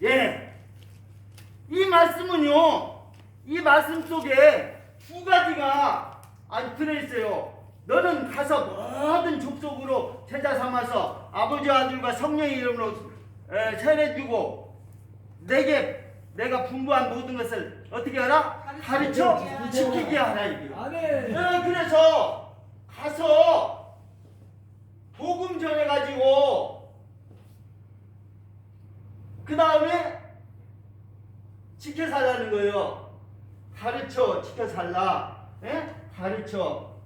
예. 이 말씀은요, 이 말씀 속에 두 가지가 아주 들어있어요. 너는 가서 모든 족속으로 제자 삼아서 아버지와 아들과 성령의 이름으로 세례주고 내가 분부한 모든 것을 어떻게 하라? 가르쳐 지키게 하라. 이게요. 그래서 가서 복음 전해가지고 그 다음에 지켜 살라는 거예요. 가르쳐 지켜 살라. 예? 가르쳐.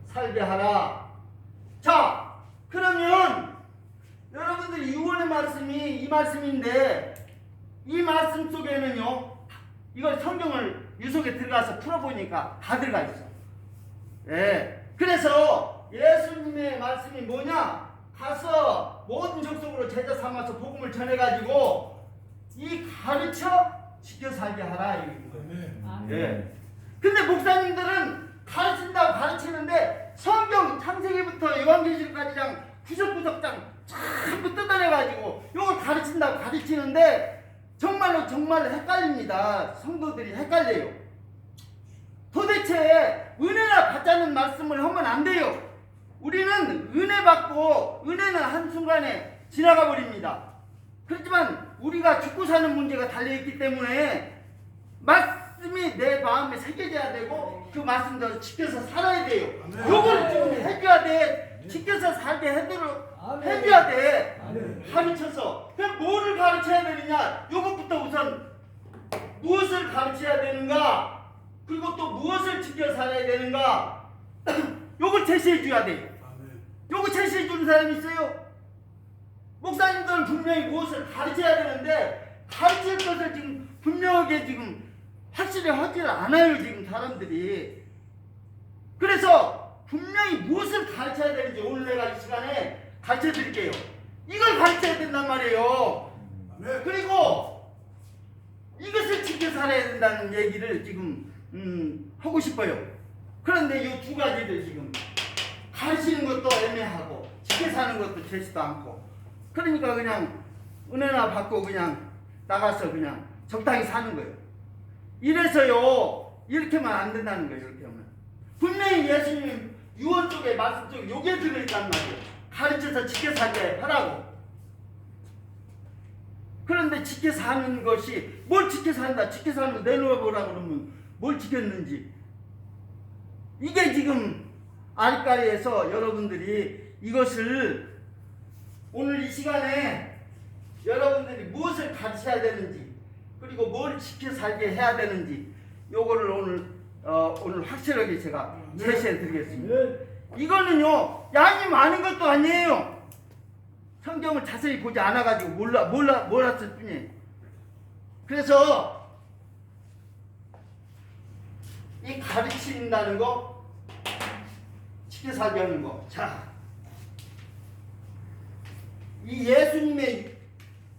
살게 하라. 자, 그러면 여러분들 유언의 말씀이 이 말씀인데 이 말씀 속에는요, 이걸 성경을 유속에 들어가서 풀어보니까 다 들어가 있어. 예. 그래서 예수님의 말씀이 뭐냐? 가서 모든 족속으로 제자 삼아서 복음을 전해가지고 이 가르쳐 지켜 살게 하라. 이거예요. 예. 근데 목사님들은 가르친다고 가르치는데 성경 창세기부터 요한계시록까지랑 구석구석장 전부 뜯어내가지고 이걸 가르친다고 가르치는데 정말 헷갈립니다. 성도들이 헷갈려요. 도대체 은혜나 받자는 말씀을 하면 안 돼요. 우리는 은혜 받고 은혜는 한순간에 지나가 버립니다. 그렇지만 우리가 죽고 사는 문제가 달려있기 때문에 말씀이 내 마음에 새겨져야 되고 그 말씀대로 지켜서 살아야 돼요. 요걸 지금 해줘야 돼. 지켜서 살게 해줘야 돼. 가르쳐서. 그럼 뭐를 가르쳐야 되느냐? 요것부터 우선 무엇을 가르쳐야 되는가? 그리고 또 무엇을 지켜 살아야 되는가? 요걸 제시해 줘야 돼요. 요거 제시해 주는 사람이 있어요? 목사님들은 분명히 무엇을 가르쳐야 되는데 가르칠 것을 지금 분명하게 지금 확실히 하지를 않아요. 지금 사람들이. 그래서 분명히 무엇을 가르쳐야 되는지 오늘 내가 이 시간에 가르쳐 드릴게요. 이걸 가르쳐야 된단 말이에요. 그리고 이것을 지켜 살아야 된다는 얘기를 지금 하고 싶어요. 그런데 이 두 가지를 지금 가르치는 것도 애매하고 지켜 사는 것도 되지도 않고 그러니까 그냥 은혜나 받고 그냥 나가서 그냥 적당히 사는 거예요. 이래서요 이렇게만 안 된다는 거예요. 이렇게 하면 분명히 예수님 유언 쪽에 말씀 쪽에 요게 들어있단 말이에요. 가르쳐서 지켜 살게 하라고. 그런데 지켜 사는 것이 뭘 지켜 산다 지켜 사는 거 내놓아보라 그러면 뭘 지켰는지 이게 지금 아리까리에서 여러분들이 이것을 오늘 이 시간에 여러분들이 무엇을 가르쳐야 되는지 그리고 뭘 지켜 살게 해야 되는지 요거를 오늘 확실하게 제가 제시해 드리겠습니다. 이거는요 양이 많은 것도 아니에요. 성경을 자세히 보지 않아가지고 몰랐을 뿐이에요. 그래서 이 가르친다는 거 지켜 살게 하는 거. 자, 이 예수님의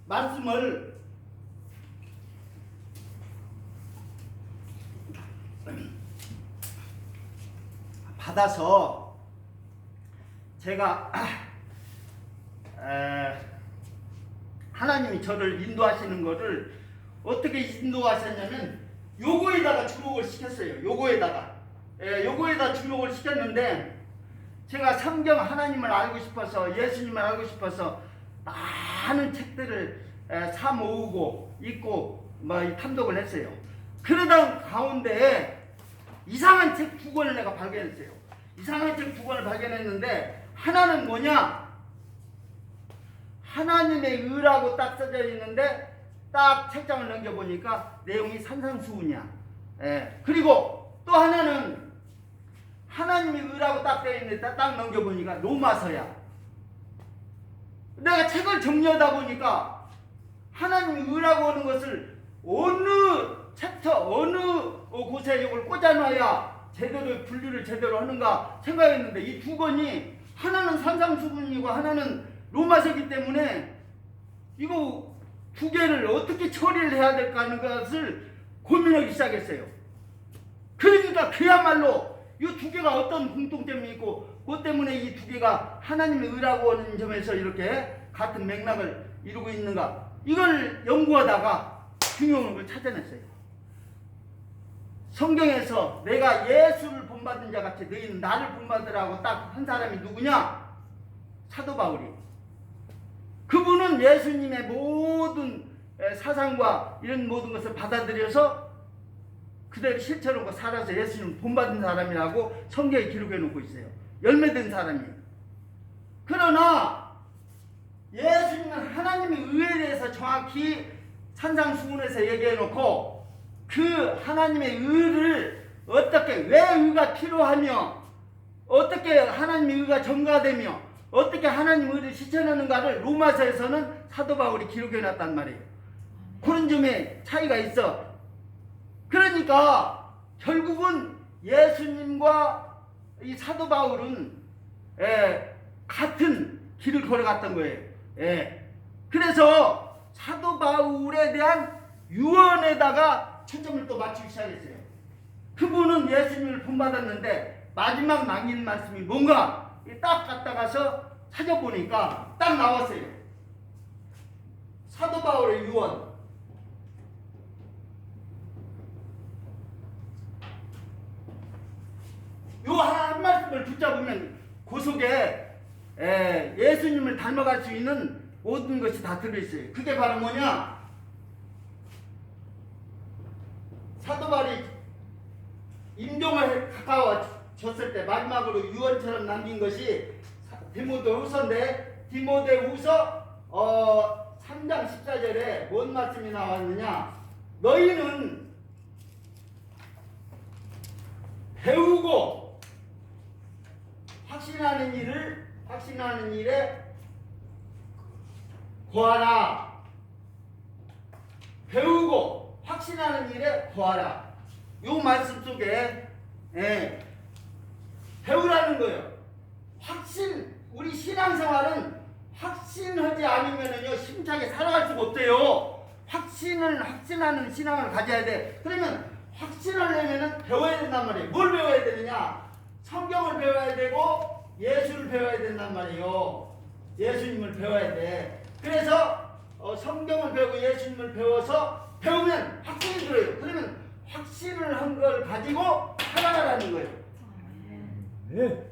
말씀을 받아서 제가 하나님이 저를 인도하시는 거를 어떻게 인도하셨냐면 요거에다가 주목을 시켰어요. 요거에다 주목을 시켰는데 제가 성경 하나님을 알고 싶어서 예수님을 알고 싶어서 많은 책들을 사 모으고 읽고 탐독을 했어요. 그러던 가운데 이상한 책 두 권을 내가 발견했어요. 이상한 책 두 권을 발견했는데 하나는 뭐냐? 하나님의 의라고 딱 써져 있는데 딱 책장을 넘겨보니까 내용이 산상수훈이야. 그리고 또 하나는 하나님의 의라고 딱 되어 있는데 딱 넘겨보니까 로마서야. 내가 책을 정리하다 보니까 하나님의 의라고 하는 것을 어느 챕터 어느 곳에 이걸 꽂아놔야 제대로 분류를 제대로 하는가 생각했는데 이 두 권이 하나는 산상수훈이고 하나는 로마서기 때문에 이거 두 개를 어떻게 처리를 해야 될까 하는 것을 고민하기 시작했어요. 그러니까 그야말로 이 두 개가 어떤 공통점이 있고 그것 때문에 이 두 개가 하나님의 의라고 하는 점에서 이렇게 같은 맥락을 이루고 있는가, 이걸 연구하다가 중요한 걸 찾아냈어요. 성경에서 내가 예수를 본받은 자 같이 너희는 나를 본받으라고 딱 한 사람이 누구냐? 사도 바울이. 그분은 예수님의 모든 사상과 이런 모든 것을 받아들여서 그대로 실천하고 살아서 예수님을 본받은 사람이라고 성경에 기록해 놓고 있어요. 열매된 사람이에요. 그러나 예수님은 하나님의 의에 대해서 정확히 산상수훈에서 얘기해 놓고 그 하나님의 의를 어떻게, 왜 의가 필요하며 어떻게 하나님의 의가 전가되며 어떻게 하나님의 의를 실천하는가를 로마서에서는 사도 바울이 기록해 놨단 말이에요. 그런 점에 차이가 있어. 그러니까 결국은 예수님과 이 사도 바울은 같은 길을 걸어갔던 거예요. 그래서 사도 바울에 대한 유언에다가 초점을 또 맞추기 시작했어요. 그분은 예수님을 본받았는데 마지막 남긴 말씀이 뭔가 딱 갔다가서 찾아보니까 딱 나왔어요. 사도 바울의 유언. 요 한 말씀을 붙잡으면 그 속에 예수님을 닮아갈 수 있는 모든 것이 다 들어있어요. 그게 바로 뭐냐? 사도 바울이 임종을 가까워졌을 때 마지막으로 유언처럼 남긴 것이 디모데후서인데, 디모데후서 3장 14절에 뭔 말씀이 나왔느냐? 너희는 배우고 확신하는 일에 거하라. 배우고 확신하는 일에 거하라. 요 말씀 속에 배우라는 거예요. 우리 신앙생활은 확신하지 않으면요 힘차게 살아갈 수가 없대요. 확신하는 신앙을 가져야 돼. 그러면 확신하려면 배워야 된단 말이에요. 뭘 배워야 되느냐? 성경을 배워야 되고 예수를 배워야 된단 말이에요. 예수님을 배워야 돼. 그래서 성경을 배우고 예수님을 배우면 확신이 들어요. 그러면 확신을 한 걸 가지고 살아가라는 거예요. 네.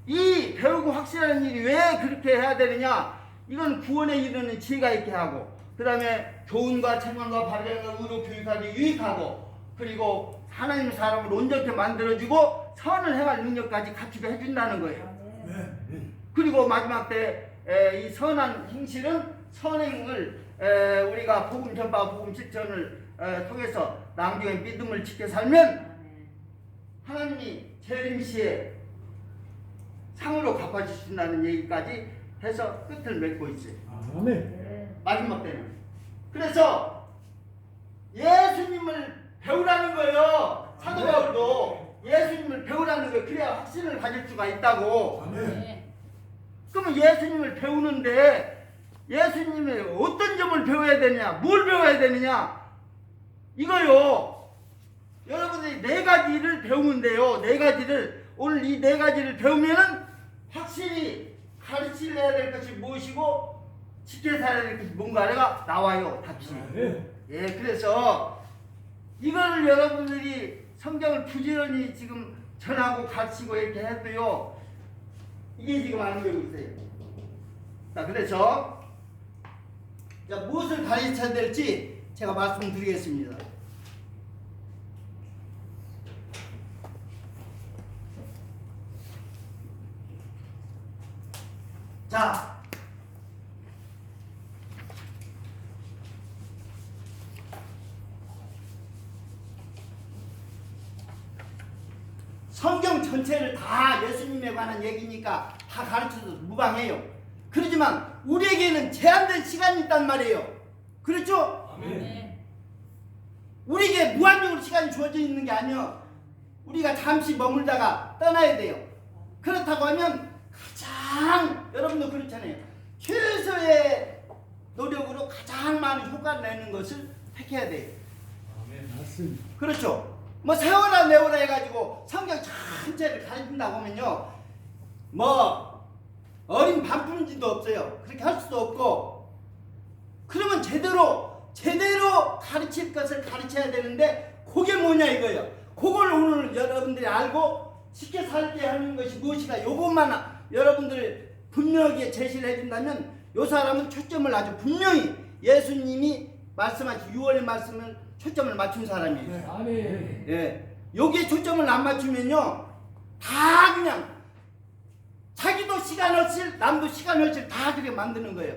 이 배우고 확신하는 일이 왜 그렇게 해야 되느냐? 이건 구원에 이르는 지혜가 있게 하고, 그 다음에 교훈과 책망과 바르게 의로 교육하기 유익하고, 그리고 하나님 사람을 온전히 만들어주고 선을 행할 능력까지 갖추게 해준다는 거예요. 그리고 마지막 때 이 선한 행실은 선행을 우리가 복음 전파 복음 실천을 통해서 나중에 믿음을 지켜 살면 하나님이 재림시에 상으로 갚아주신다는 얘기까지 해서 끝을 맺고 있어요. 아멘. 마지막 때는. 그래서 예수님을 배우라는 거예요. 사도 바울도 예수님을 배우라는 거예요. 그래야 확신을 가질 수가 있다고. 아멘. 그러면 예수님을 배우는데 예수님의 어떤 점을 배워야 되느냐, 뭘 배워야 되느냐, 이거요. 여러분들이 네 가지를 배우면 돼요. 네 가지를. 오늘 이 네 가지를 배우면은 확실히 가르치려야 될 것이 무엇이고 지켜 살아야 될 것이 뭔가가 나와요. 답이. 그래서 이걸 여러분들이 성경을 부지런히 지금 전하고 가르치고 이렇게 해도요, 이게 지금 안 되고 있어요. 자, 그래서 무엇을 가르쳐야 될지 제가 말씀드리겠습니다. 자, 성경 전체를 다 예수님에 관한 얘기니까 다 가르쳐도 무방해요. 그렇지만 우리에게는 제한된 시간이 있단 말이에요. 그렇죠? 아멘. 우리에게 무한적으로 시간이 주어져 있는 게 아니에요. 우리가 잠시 머물다가 떠나야 돼요. 그렇다고 하면 가장, 여러분도 그렇잖아요, 최소의 노력으로 가장 많은 효과를 내는 것을 택해야 돼요. 아멘. 맞습니다. 그렇죠? 뭐 세워라 내워라 해가지고 성경 전체를 가르친다고 하면요, 뭐 어린 반푼지도 없어요. 그렇게 할 수도 없고. 그러면 제대로 가르칠 것을 가르쳐야 되는데 그게 뭐냐 이거예요. 그걸 오늘 여러분들이 알고 쉽게 살게 하는 것이 무엇이다. 요것만 여러분들 분명하게 제시를 해준다면 요 사람은 초점을 아주 분명히 예수님이 말씀하신 6월의 말씀을 초점을 맞춘 사람이에요. 네. 아멘. 예, 여기에 초점을 안 맞추면요 다 그냥 자기도 시간 없을 남도 시간 없을 다 그렇게 만드는 거예요.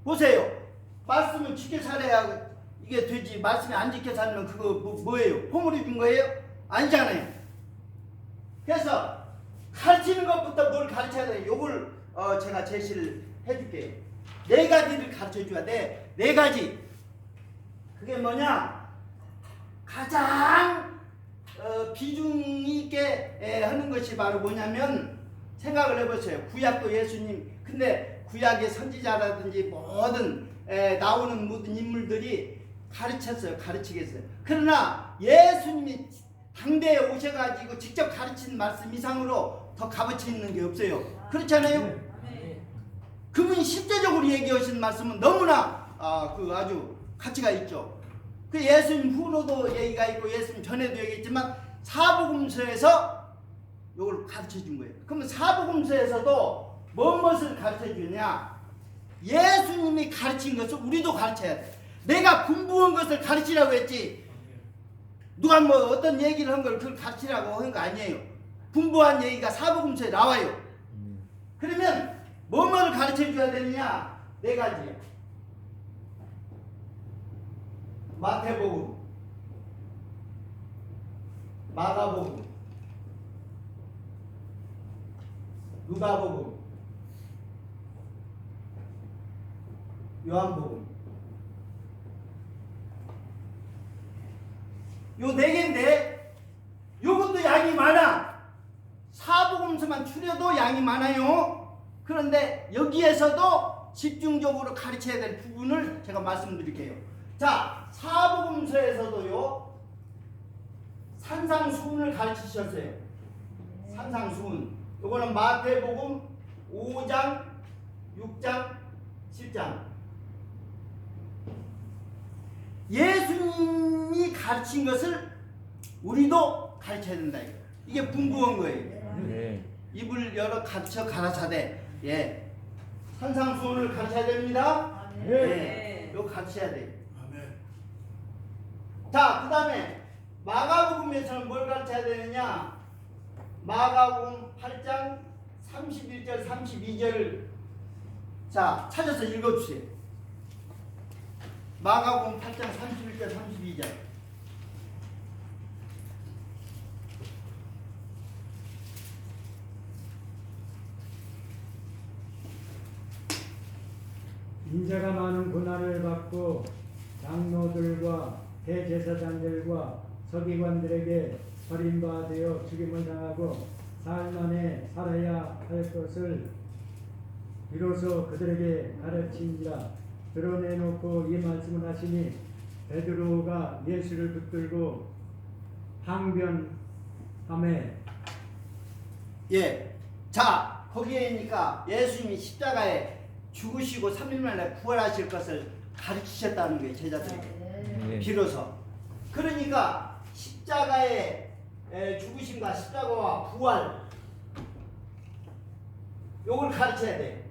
보세요. 말씀을 지켜 살아야 이게 되지. 말씀이 안 지켜 살면 그거 뭐예요? 허물이 준 거예요? 아니잖아요. 그래서 가르치는 것부터 뭘 가르쳐야 돼? 요걸 제가 제시를 해줄게요. 4가지를 가르쳐줘야 돼. 4가지. 그게 뭐냐? 가장 비중 있게 하는 것이 바로 뭐냐면 생각을 해보세요. 구약도 예수님, 근데 구약의 선지자라든지 모든 나오는 모든 인물들이 가르쳤어요. 가르치겠어요. 그러나 예수님이 당대에 오셔가지고 직접 가르친 말씀 이상으로 더 값어치 있는 게 없어요. 그렇잖아요. 네. 그분이 실제적으로 얘기하신 말씀은 너무나 아주 가치가 있죠. 그 예수님 후로도 얘기가 있고 예수님 전에도 얘기했지만 사복음서에서 이걸 가르쳐 준 거예요. 그러면 사복음서에서도 무엇을 가르쳐 주냐? 예수님이 가르친 것을 우리도 가르쳐야 돼. 내가 분부한 것을 가르치라고 했지. 누가 뭐 어떤 얘기를 한 걸 그걸 가르치라고 한 거 아니에요. 분부한 얘기가 사복음서에 나와요. 그러면 뭐를 가르쳐 줘야 되느냐? 4가지예요. 마태복음, 마가복음, 누가복음, 요한복음. 요 4개인데 요것도 양이 많아. 사복음서만 추려도 양이 많아요. 그런데 여기에서도 집중적으로 가르쳐야 될 부분을 제가 말씀드릴게요. 자, 사복음서에서도요 산상수훈을 가르치셨어요. 산상수훈. 요거는 마태복음 5장, 6장, 7장. 예수님이 가르친 것을 우리도 가르쳐야 된다. 이게 분부한 거예요. 네. 입을 열어 가르쳐 가라사대. 예. 산상수훈을 가르쳐야 됩니다. 네. 이거 가르쳐야 돼요. 자, 그 다음에 마가복음에서는 뭘 가르쳐야 되느냐? 마가복음 8장 31절 32절. 자, 찾아서 읽어주세요. 마가복음 8장 31절 32절. 인자가 많은 고난을 받고 장로들과 대제사장들과 서기관들에게 버림받아 죽임을 당하고 사흘 만에 살아야 할 것을 비로소 그들에게 가르친지라. 드러내놓고 이 말씀을 하시니 베드로가 예수를 붙들고 항변하매. 예. 자, 거기에니까 예수님이 십자가에 죽으시고 3일 만에 부활하실 것을 가르치셨다는 거예요. 제자들에게. 비로소. 그러니까 십자가의 죽으심과 십자가와 부활 요걸 가르쳐야 돼요.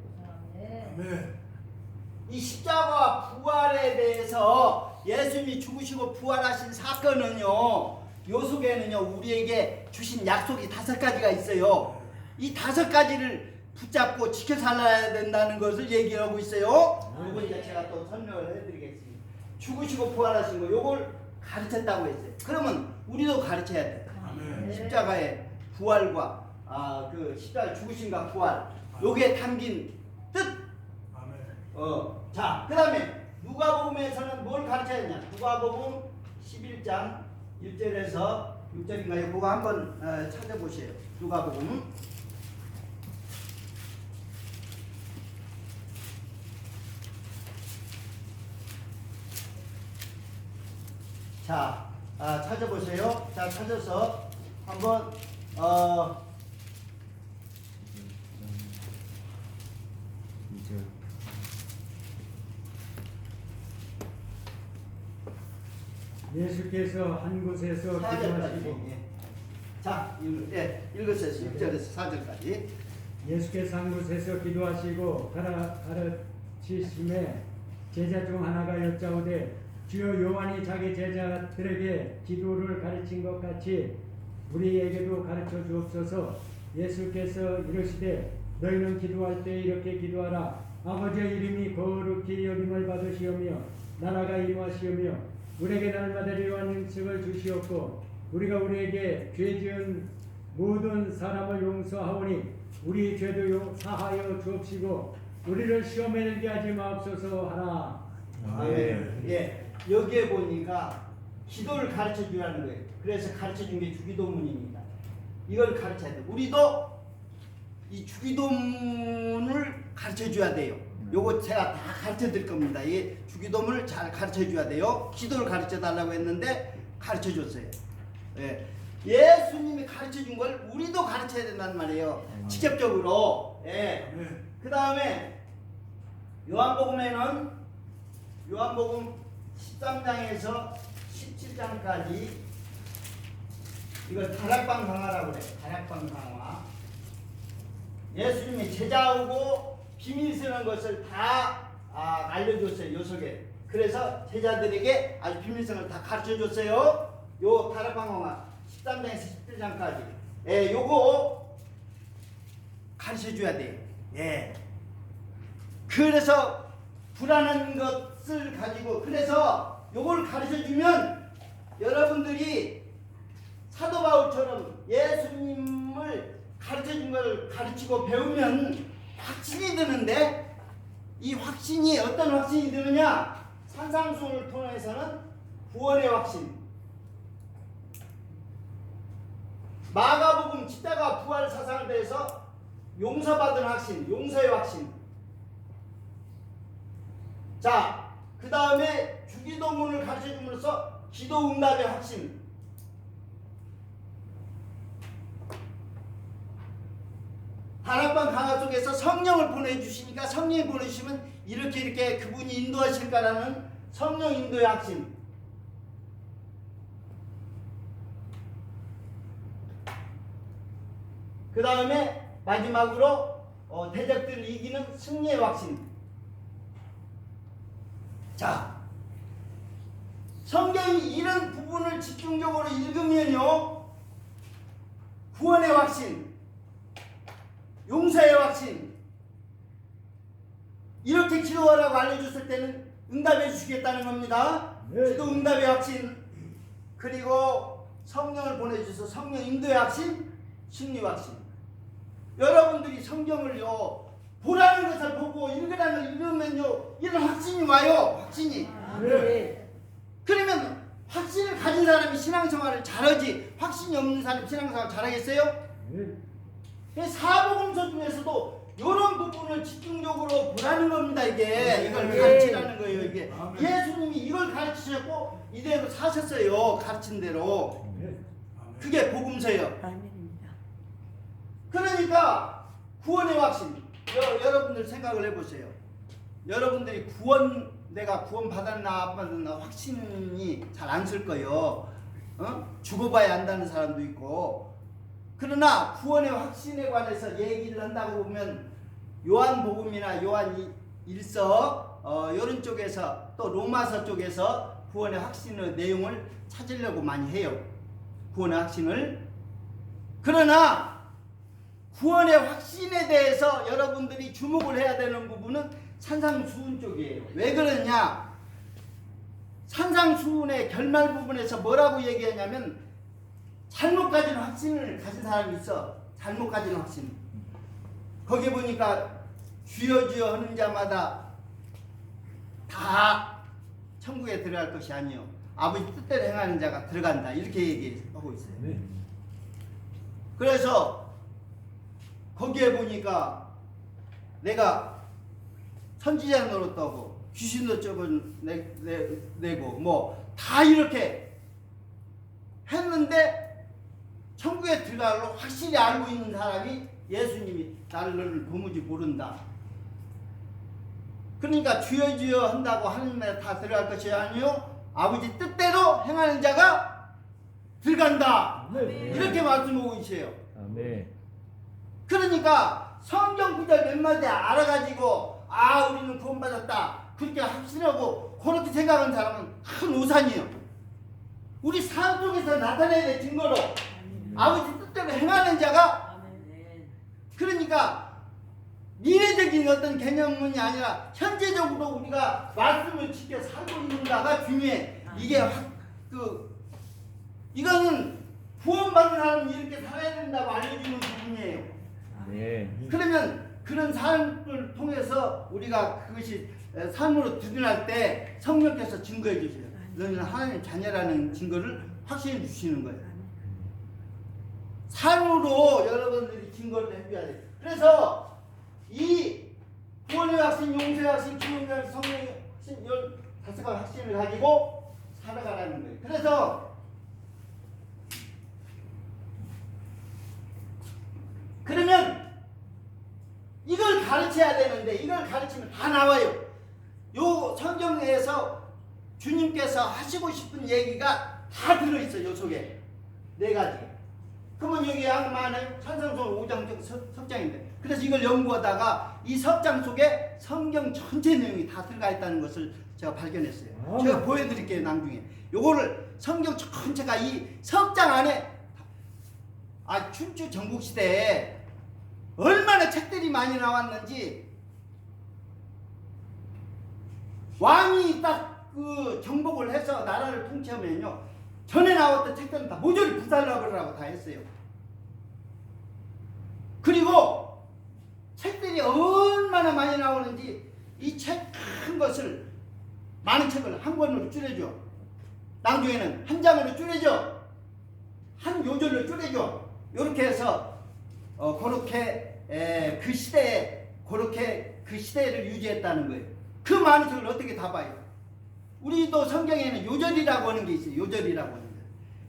이 십자가와 부활에 대해서 예수님이 죽으시고 부활하신 사건은요, 요 속에는요 우리에게 주신 약속이 5가지가 있어요. 이 5가지를 붙잡고 지켜 살아야 된다는 것을 얘기하고 있어요. 요거 이제 제가 또 설명을 해드리겠습니다. 죽으시고 부활하신 거 요걸 가르쳤다고 했어요. 그러면 우리도 가르쳐야 돼. 십자가의 부활과 그 십자가 죽으심과 부활 요게 담긴 뜻. 자, 그 다음에 누가복음에서는 뭘 가르쳐야 되냐? 누가복음 11장 1절에서 6절인가요? 그거 한번 찾아보세요. 누가복음. 자, 찾아보세요. 자, 찾아서 한번 예수께서 한 곳에서 기도하시고 4절까지. 자, 읽으세요. 6절에서 4절까지. 예수께서 한 곳에서 기도하시고 가르치심에 제자 중 하나가 여짜오되 주여 요한이 자기 제자들에게 기도를 가르친 것 같이 우리에게도 가르쳐 주옵소서. 예수께서 이르시되 너희는 기도할 때 이렇게 기도하라. 아버지의 이름이 거룩히 여김을 받으시오며 나라가 임하시오며 우리에게 날마다 일용할 음식을 주시옵고 우리가 우리에게 죄 지은 모든 사람을 용서하오니 우리 죄도 사하여 주옵시고 우리를 시험에 들게 하지 마옵소서 하라. 여기에 보니까 기도를 가르쳐 주라는 거예요. 그래서 가르쳐 준 게 주기도문입니다. 이걸 가르쳐야 돼요. 우리도 이 주기도문을 가르쳐 줘야 돼요. 요거 제가 다 가르쳐 드릴 겁니다. 이 주기도문을 잘 가르쳐 줘야 돼요. 기도를 가르쳐 달라고 했는데 가르쳐 줬어요. 예수님이 가르쳐 준 걸 우리도 가르쳐야 된단 말이에요. 직접적으로. 그 다음에 요한복음 13장에서 17장까지 이걸 다락방 강화라고 그래요. 다락방 강화. 예수님이 제자하고 비밀 쓰는 것을 다 알려줬어요. 요 속에. 그래서 제자들에게 아주 비밀성을 다 가르쳐줬어요. 요 다락방 강화 13장에서 17장까지. 요거 가르쳐줘야 돼요. 그래서 불안한 것을 가지고 그래서 요걸 가르쳐주면 여러분들이 사도 바울처럼 예수님을 가르쳐준 걸 가르치고 배우면 확신이 드는데 이 확신이 어떤 확신이 드느냐? 산상수훈을 통해서는 구원의 확신, 마가복음 십자가 부활 사상에 대해서 용서받은 확신, 용서의 확신. 자, 그 다음에 주기도문을 가르쳐줌으로써 기도응답의 확신. 다락방 강화 속에서 성령을 보내주시니까 성령이 보내주시면 이렇게 그분이 인도하실까라는 성령 인도의 확신. 그 다음에 마지막으로 대적들을 이기는 승리의 확신. 자, 성경이 이런 부분을 집중적으로 읽으면요, 구원의 확신, 용서의 확신, 이렇게 기도하라고 알려줬을 때는 응답해 주시겠다는 겁니다. 기도 응답의 확신, 그리고 성령을 보내주셔서 성령 인도의 확신, 승리 확신. 여러분들이 성경을요 보라는 것을 보고 읽으라는 걸 읽으면요 이런 확신이 와요. 확신이. 그러면 확신을 가진 사람이 신앙생활을 잘하지 확신이 없는 사람이 신앙생활 잘하겠어요? 사복음서 중에서도 이런 부분을 집중적으로 보라는 겁니다. 이걸 가르치라는 거예요. 이게 예수님이 이걸 가르치셨고 이대로 사셨어요. 가르친 대로. 그게 복음서예요. 그러니까 구원의 확신. 여러분들 생각을 해보세요. 여러분들이 내가 구원 받았나 안 받았나 확신이 잘 안 쓸 거예요. 죽어봐야 안다는 사람도 있고. 그러나 구원의 확신에 관해서 얘기를 한다고 보면 요한복음이나 요한 1서 이런 쪽에서 또 로마서 쪽에서 구원의 확신의 내용을 찾으려고 많이 해요. 구원의 확신을. 그러나 구원의 확신에 대해서 여러분들이 주목을 해야 되는 부분은 산상수훈 쪽이에요. 왜 그러냐? 산상수훈의 결말 부분에서 뭐라고 얘기하냐면 잘못 가진 확신을 가진 사람이 있어. 잘못 가진 확신. 거기 보니까 주여 주여 하는 자마다 다 천국에 들어갈 것이 아니요 아버지 뜻대로 행하는 자가 들어간다. 이렇게 얘기하고 있어요. 그래서 거기에 보니까 내가 선지자 노릇하고 귀신도 쪽은 내고 뭐 다 이렇게 했는데 천국에 들어가려고 확실히 알고 있는 사람이 예수님이 나를 도무지 모른다. 그러니까 주여 주여 한다고 하나님에 다 들어갈 것이 아니요 아버지 뜻대로 행하는 자가 들어간다. 아멘. 이렇게 말씀하고 계세요. 아멘. 그러니까 성경 구절 몇 마디 알아가지고 아 우리는 구원받았다 그렇게 확신하고 그렇게 생각하는 사람은 큰 오산이에요. 우리 삶 속에서 나타내야 될 증거로 아버지 뜻대로 행하는 자가 그러니까 미래적인 어떤 개념문이 아니라 현재적으로 우리가 말씀을 지켜 살고 있는가가 중요해. 이게 이거는 구원받은 사람은 이렇게 살아야 된다고 알려주는 부분이에요. 네. 그러면 그런 삶을 통해서 우리가 그것이 삶으로 드러날 때 성령께서 증거해 주세요. 너희는 하나님의 자녀라는 증거를 확신해 주시는 거예요. 삶으로 여러분들이 증거를 해줘야 돼요. 그래서 이 구원의 확신, 용서의 확신, 기쁨의 확신, 성령의 확신, 15가지 확신을 가지고 살아가라는 거예요. 그래서 그러면 이걸 가르쳐야 되는데 이걸 가르치면 다 나와요. 요 성경에서 주님께서 하시고 싶은 얘기가 다 들어있어요. 요 속에 4가지. 그러면 여기 많아요. 찬송서 5장 석장인데 그래서 이걸 연구하다가 이 석장 속에 성경 전체 내용이 다 들어가 있다는 것을 제가 발견했어요. 제가 보여드릴게요. 나중에 요거를 성경 전체가 이 석장 안에 춘추 전국시대에 얼마나 책들이 많이 나왔는지 왕이 딱 그 정복을 해서 나라를 통치하면요 전에 나왔던 책들은 다 모조리 부살라버리라고 다 했어요. 그리고 책들이 얼마나 많이 나오는지 이 책 큰 것을 많은 책을 한 권으로 줄여줘. 나중에는 한 장으로 줄여줘. 한 요절로 줄여줘. 이렇게 해서 그렇게 그 시대에 그렇게 그 시대를 유지했다는 거예요. 그 많은 책을 어떻게 다 봐요? 우리도 성경에는 요절이라고 하는 게 있어요. 요절이라고 하는 거.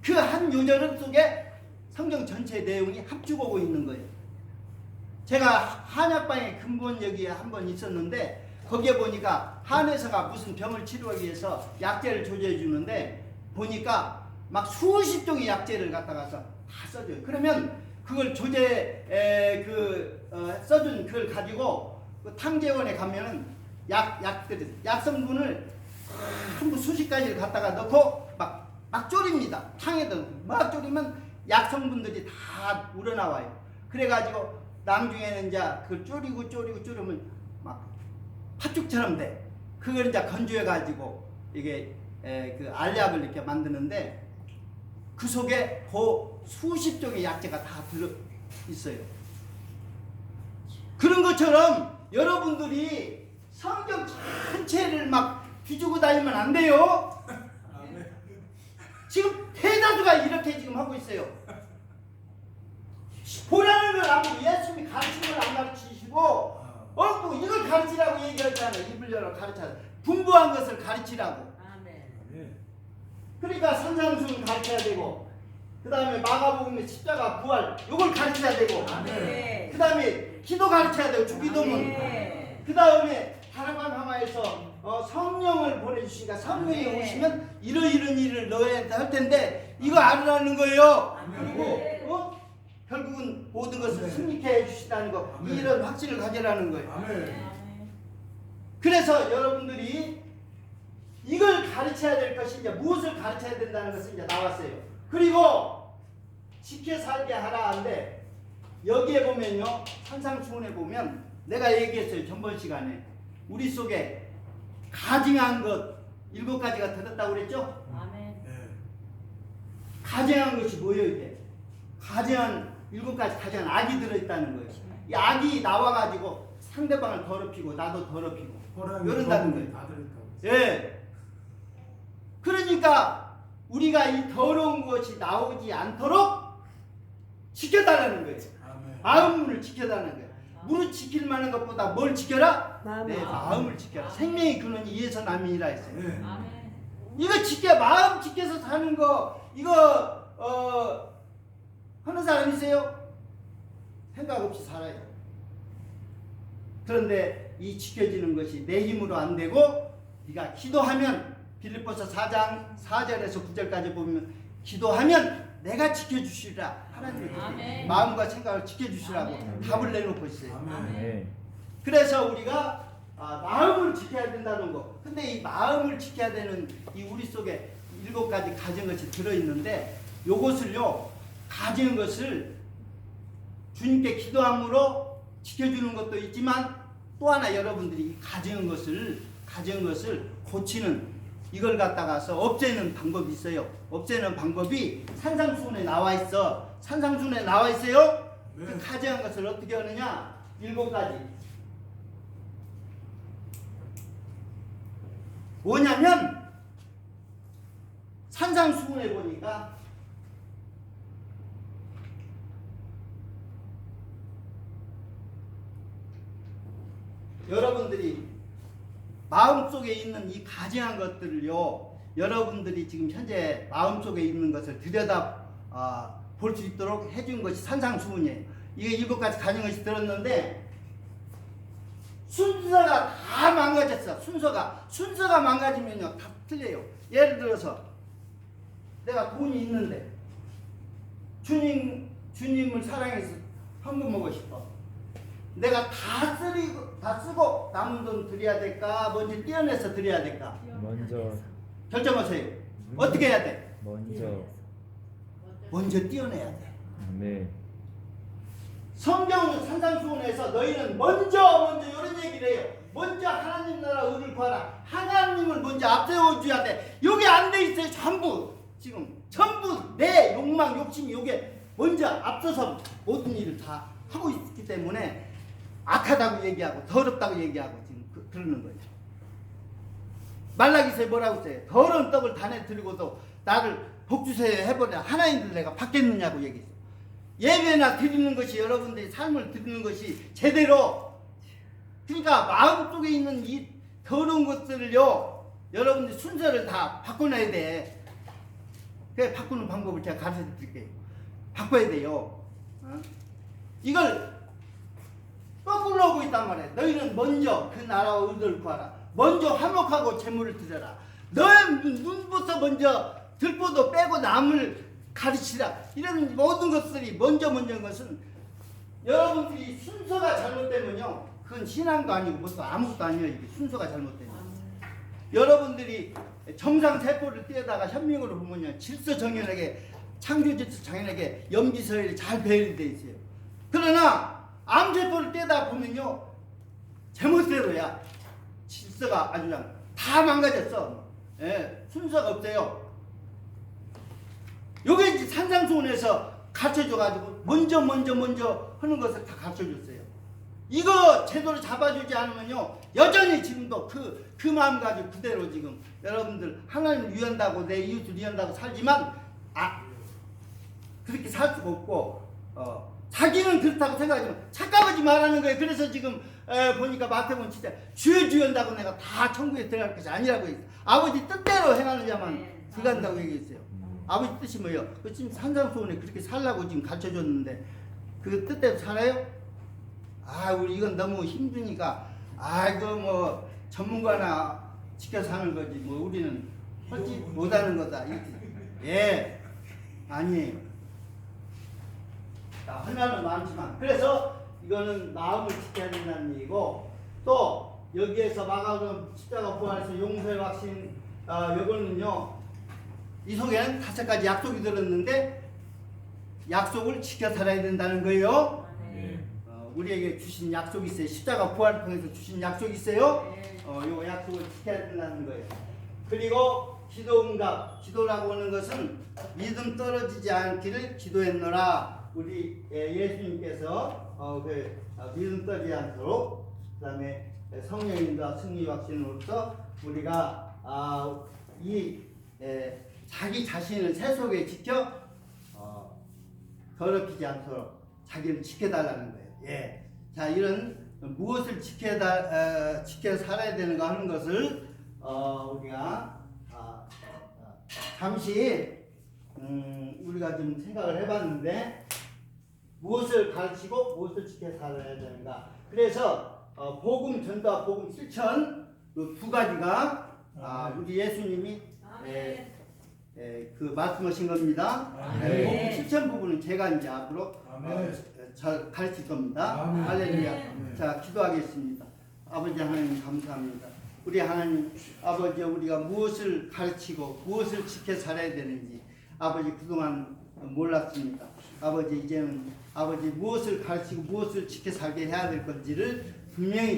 그 한 요절 속에 성경 전체 내용이 합주고 있는 거예요. 제가 한약방에 근본역에 한 번 있었는데 거기에 보니까 한의사가 무슨 병을 치료하기 위해서 약재를 조제해 주는데 보니까 막 수십 종의 약재를 갖다가서 다 써줘요. 그러면 그걸 써준 그걸 가지고 그 탕제원에 가면은 약 성분을 전부 수십 가지를 갖다가 넣고 막 졸입니다. 탕에다 막 졸이면 약 성분들이 다 우러나와요. 그래가지고 나중에는 이제 그걸 졸이면 막 팥죽처럼 돼. 그걸 이제 건조해가지고 이게 그 알약을 이렇게 만드는데 그 속에 그 수십 종의 약재가 다 들어 있어요. 그런 것처럼 여러분들이 성경 전체를 막 뒤지고 다니면 안 돼요. 지금 대다수가 이렇게 지금 하고 있어요. 보라는 걸 안 보고 예수님이 가르친 걸 안 가르치시고 또 이걸 가르치라고 얘기하잖아요. 입을 열어 가르쳐야 분부한 것을 가르치라고. 그러니까 산상수훈 가르쳐야 되고 그 다음에 마가복음의 십자가 부활 요걸 가르쳐야 되고 그 다음에 기도 가르쳐야 되고 주기도문 그 다음에 다락방 하마에서 성령을 보내주시니까 성령이 오시면 이런 일을 너희한테 할 텐데 이거 알으라는 거예요. 그리고 결국은 모든 것을 승리케 해주시다는 거 이런 확신을 가지라는 거예요. 그래서 여러분들이 이걸 가르쳐야 될 것이 이제 무엇을 가르쳐야 된다는 것은 이제 나왔어요. 그리고 지켜 살게 하라 하는데 여기에 보면요 산상수훈에 보면 내가 얘기했어요. 전번 시간에 우리 속에 가증한 것 7가지가 들었다고 그랬죠? 가증한 것이 뭐예요 이게? 가증한 7가지 가증한 악이 들어있다는 거예요. 이 악이 나와가지고 상대방을 더럽히고 나도 더럽히고 이런다는 거예요. 예. 그러니까 우리가 이 더러운 것이 나오지 않도록 지켜달라는 거예요. 마음을 지켜달라는 거예요. 무릇 지킬 만한 것보다 뭘 지켜라? 내 마음을 지켜라. 생명의 근원이 이에서 남이니라 했어요. 이거 마음 지켜서 사는 거 이거 하는 사람 있어요? 생각 없이 살아요. 그런데 이 지켜지는 것이 내 힘으로 안 되고 네가 기도하면 빌립보서 4장 4절에서 9절까지 보면 기도하면 내가 지켜주시리라. 하나님이 마음과 생각을 지켜주시라고 답을 내놓고 있어요. 아멘. 그래서 우리가 마음을 지켜야 된다는 거. 근데 이 마음을 지켜야 되는 이 우리 속에 7가지 가진 것이 들어있는데 요것을요 가진 것을 주님께 기도함으로 지켜주는 것도 있지만 또 하나 여러분들이 이 가진 것을 고치는 이걸 갖다가서 없애는 방법이 있어요. 없애는 방법이 산상수훈에 나와 있어. 산상수훈에 나와 있어요. 네. 그 가진 것을 어떻게 하느냐? 7가지. 뭐냐면 산상수훈에 보니까 여러분들이 마음속에 있는 이 가증한 것들을요 여러분들이 지금 현재 마음속에 있는 것을 들여다 볼 수 있도록 해준 것이 산상수훈이에요. 이게 7가지 가진 것이 들었는데 순서가 다 망가졌어. 순서가 망가지면요 다 틀려요. 예를 들어서 내가 돈이 있는데 주님을 사랑해서 헌금 먹고 싶어. 내가 다 쓰고 남은 돈 드려야 될까? 먼저 떼어내서 드려야 될까? 먼저 결정하세요. 어떻게 해야 돼? 먼저 떼어내야 돼. 아멘. 성경은 산상수훈에서 너희는 먼저 이런 얘기를 해요. 먼저 하나님 나라 의를 구하라. 하나님을 먼저 앞세워줘야 돼. 요게 안 돼 있어요. 전부 내 욕망 욕심이 요게 먼저 앞서서 모든 일을 다 하고 있기 때문에 악하다고 얘기하고 더럽다고 얘기하고 지금 그러는 거예요. 말라기서에 뭐라고 써요? 더러운 떡을 단에 들고도 나를 복주세요 해버려 하나님들 내가 받겠느냐고 얘기했어요. 예배나 드리는 것이 여러분들이 삶을 드리는 것이 제대로 그러니까 마음속에 있는 이 더러운 것들을요 여러분들 순서를 다 바꿔놔야 돼. 그래 바꾸는 방법을 제가 가르쳐 드릴게요. 바꿔야 돼요. 이걸 거꾸로 하고 있단 말이야. 너희는 먼저 그 나라와 의를 구하라. 먼저 화목하고 재물을 드려라. 너의 눈부터 먼저 들보도 빼고 남을 가르치라. 이런 모든 것들이 먼저인 것은 여러분들이 순서가 잘못되면요 그건 신앙도 아니고 뭣도 아무것도 아니에요. 이게 순서가 잘못되면 여러분들이 정상세포를 떼다가 현명으로 보면요 질서정연하게 창조질서정연하게 염기서열이 잘 배열이 되어 있어요. 그러나 암세포를 떼다 보면요 제멋대로야. 질서가 아주 그냥 다 망가졌어. 예, 순서가 없어요. 요게 이제 산상수훈에서 가르쳐줘가지고 먼저 하는 것을 다 가르쳐줬어요. 이거 제대로 잡아주지 않으면요 여전히 지금도 그 마음 가지고 그대로 지금 여러분들 하나님을 위한다고 내 이웃을 위한다고 살지만 그렇게 살 수가 없고 자기는 그렇다고 생각하지만 착각하지 말라는 거예요. 그래서 지금 보니까 마태복음 진짜 주여 한다고 내가 다 천국에 들어갈 것이 아니라고 했어요. 아버지 뜻대로 행하는 자만 들어간다고 얘기했어요. 아버지 뜻이 뭐예요? 그 지금 산상수훈에 그렇게 살라고 지금 가르쳐줬는데 그 뜻대로 살아요? 우리 이건 너무 힘드니까 이거 뭐 전문가나 지켜 사는 거지 뭐 우리는 하지 못하는 거다. 예, 아니에요. 할 말은 많지만 그래서 이거는 마음을 지켜야 된다는 얘기고 또 여기에서 마가복음 십자가 부활에서 용서의 확신 이거는요 이 속에는 5가지 약속이 들었는데 약속을 지켜 살아야 된다는 거예요. 우리에게 주신 약속이 있어요. 십자가 부활을 통해서 주신 약속이 있어요. 요 약속을 지켜야 된다는 거예요. 그리고 기도응답, 기도라고 하는 것은 믿음 떨어지지 않기를 기도했노라. 우리 예수님께서 믿음 떨어지지 않도록 그다음에 성령님과 승리 확신으로서 우리가 자기 자신을 세속에 지켜 더럽히지 않도록 자기를 지켜달라는 거예요. 예. 자, 이런 무엇을 지켜 살아야 되는가 하는 것을 우리가 잠시 우리가 좀 생각을 해봤는데 무엇을 가르치고 무엇을 지켜 살아야 되는가. 그래서 복음 전도와 복음 실천 이 두 가지가 우리 예수님이 그 말씀하신 겁니다. 아멘. 복음 실천 부분은 제가 이제 앞으로 아멘. 잘 가르칠 겁니다. 아멘. 할렐루야. 아멘. 자, 기도하겠습니다. 아버지 하나님 감사합니다. 우리 하나님 아버지, 우리가 무엇을 가르치고 무엇을 지켜 살아야 되는지 아버지 그동안 몰랐습니다. 아버지 이제는 아버지 무엇을 가르치고 무엇을 지켜 살게 해야 될 건지를 분명히